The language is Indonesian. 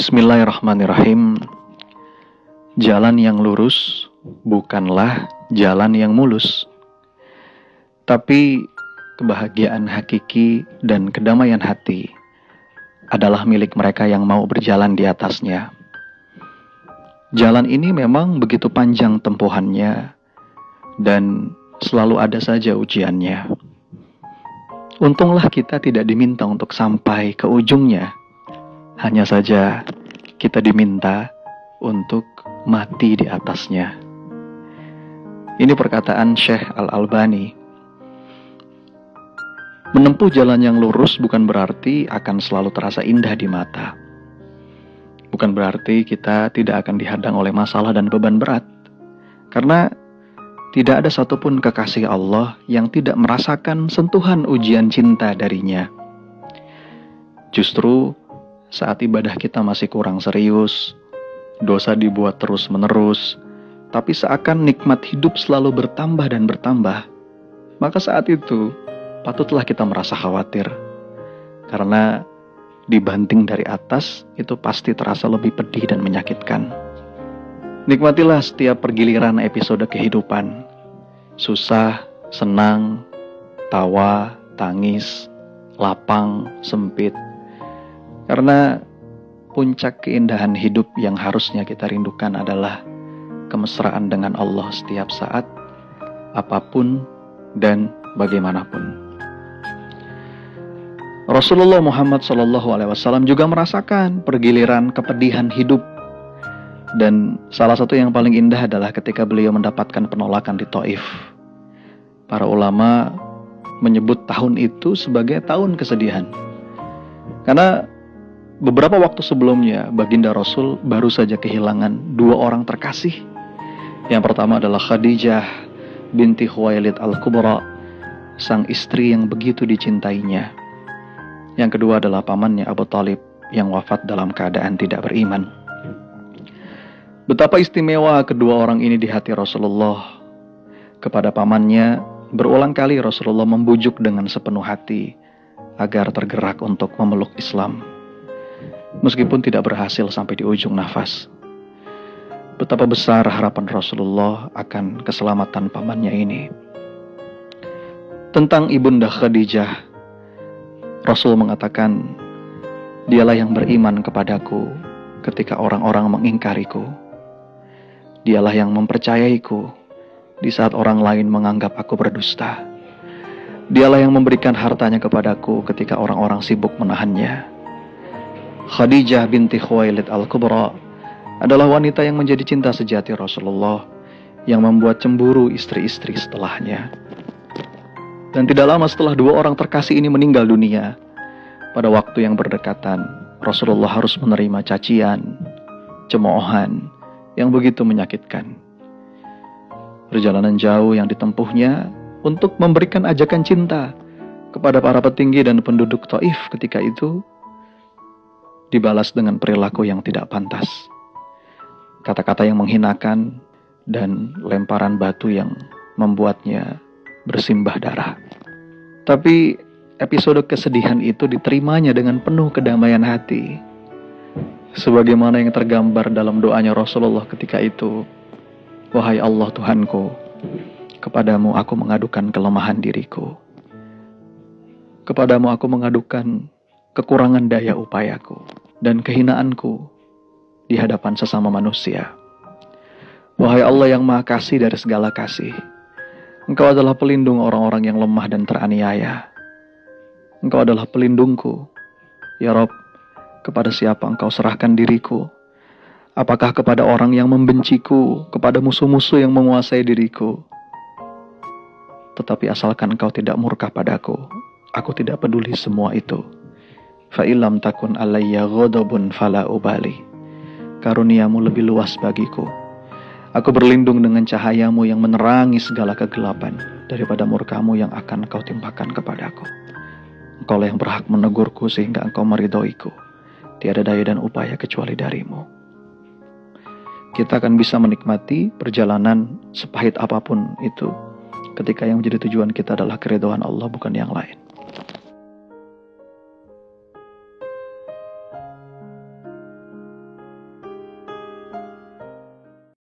Bismillahirrahmanirrahim. Jalan yang lurus bukanlah jalan yang mulus, tapi kebahagiaan hakiki dan kedamaian hati adalah milik mereka yang mau berjalan di atasnya. Jalan ini memang begitu panjang tempuhannya dan selalu ada saja ujiannya. Untunglah kita tidak diminta untuk sampai ke ujungnya. Hanya saja kita diminta untuk mati di atasnya. Ini perkataan Syekh Al-Albani. Menempuh jalan yang lurus bukan berarti akan selalu terasa indah di mata. Bukan berarti kita tidak akan dihadang oleh masalah dan beban berat. Karena tidak ada satupun kekasih Allah yang tidak merasakan sentuhan ujian cinta darinya. Justru saat ibadah kita masih kurang serius, dosa dibuat terus-menerus, tapi seakan nikmat hidup selalu bertambah dan bertambah, maka saat itu patutlah kita merasa khawatir. Karena dibanting dari atas, itu pasti terasa lebih pedih dan menyakitkan. Nikmatilah setiap pergiliran episode kehidupan. Susah, senang, tawa, tangis, lapang, sempit. Karena puncak keindahan hidup yang harusnya kita rindukan adalah kemesraan dengan Allah setiap saat, apapun dan bagaimanapun. Rasulullah Muhammad SAW juga merasakan pergiliran kepedihan hidup. Dan salah satu yang paling indah adalah ketika beliau mendapatkan penolakan di Taif. Para ulama menyebut tahun itu sebagai tahun kesedihan. Karena beberapa waktu sebelumnya, baginda Rasul baru saja kehilangan dua orang terkasih. Yang pertama adalah Khadijah binti Khuwailid Al-Kubra, sang istri yang begitu dicintainya. Yang kedua adalah pamannya Abu Talib yang wafat dalam keadaan tidak beriman. Betapa istimewa kedua orang ini di hati Rasulullah. Kepada pamannya, berulang kali Rasulullah membujuk dengan sepenuh hati agar tergerak untuk memeluk Islam. Meskipun tidak berhasil sampai di ujung nafas. Betapa besar harapan Rasulullah akan keselamatan pamannya ini. Tentang Ibunda Khadijah, Rasul mengatakan, "Dialah yang beriman kepadaku ketika orang-orang mengingkariku. Dialah yang mempercayaiku di saat orang lain menganggap aku berdusta. Dialah yang memberikan hartanya kepadaku ketika orang-orang sibuk menahannya." Khadijah binti Khuwailid Al-Kubra adalah wanita yang menjadi cinta sejati Rasulullah, yang membuat cemburu istri-istri setelahnya. Dan tidak lama setelah dua orang terkasih ini meninggal dunia, pada waktu yang berdekatan, Rasulullah harus menerima cacian, cemoohan yang begitu menyakitkan. Perjalanan jauh yang ditempuhnya untuk memberikan ajakan cinta kepada para petinggi dan penduduk Taif ketika itu, dibalas dengan perilaku yang tidak pantas. Kata-kata yang menghinakan dan lemparan batu yang membuatnya bersimbah darah. Tapi episode kesedihan itu diterimanya dengan penuh kedamaian hati. Sebagaimana yang tergambar dalam doanya Rasulullah ketika itu, "Wahai Allah Tuhanku, kepadamu aku mengadukan kelemahan diriku. Kepadamu aku mengadukan kekurangan daya upayaku dan kehinaanku di hadapan sesama manusia. Wahai Allah yang Maha Kasih dari segala kasih, Engkau adalah pelindung orang-orang yang lemah dan teraniaya. Engkau adalah pelindungku. Ya Rabb, kepada siapa Engkau serahkan diriku? Apakah kepada orang yang membenciku, kepada musuh-musuh yang menguasai diriku? Tetapi asalkan Engkau tidak murka padaku, aku tidak peduli semua itu. Fa illam takun alayya ghadabun fala ubali. Karuniamu lebih luas bagiku. Aku berlindung dengan cahayamu yang menerangi segala kegelapan daripada murkamu yang akan Engkau timpakan kepadaku. Engkaulah yang berhak menegurku sehingga Engkau meridhoiku. Tiada daya dan upaya kecuali darimu." Kita akan bisa menikmati perjalanan sepahit apapun itu ketika yang menjadi tujuan kita adalah keridhaan Allah, bukan yang lain.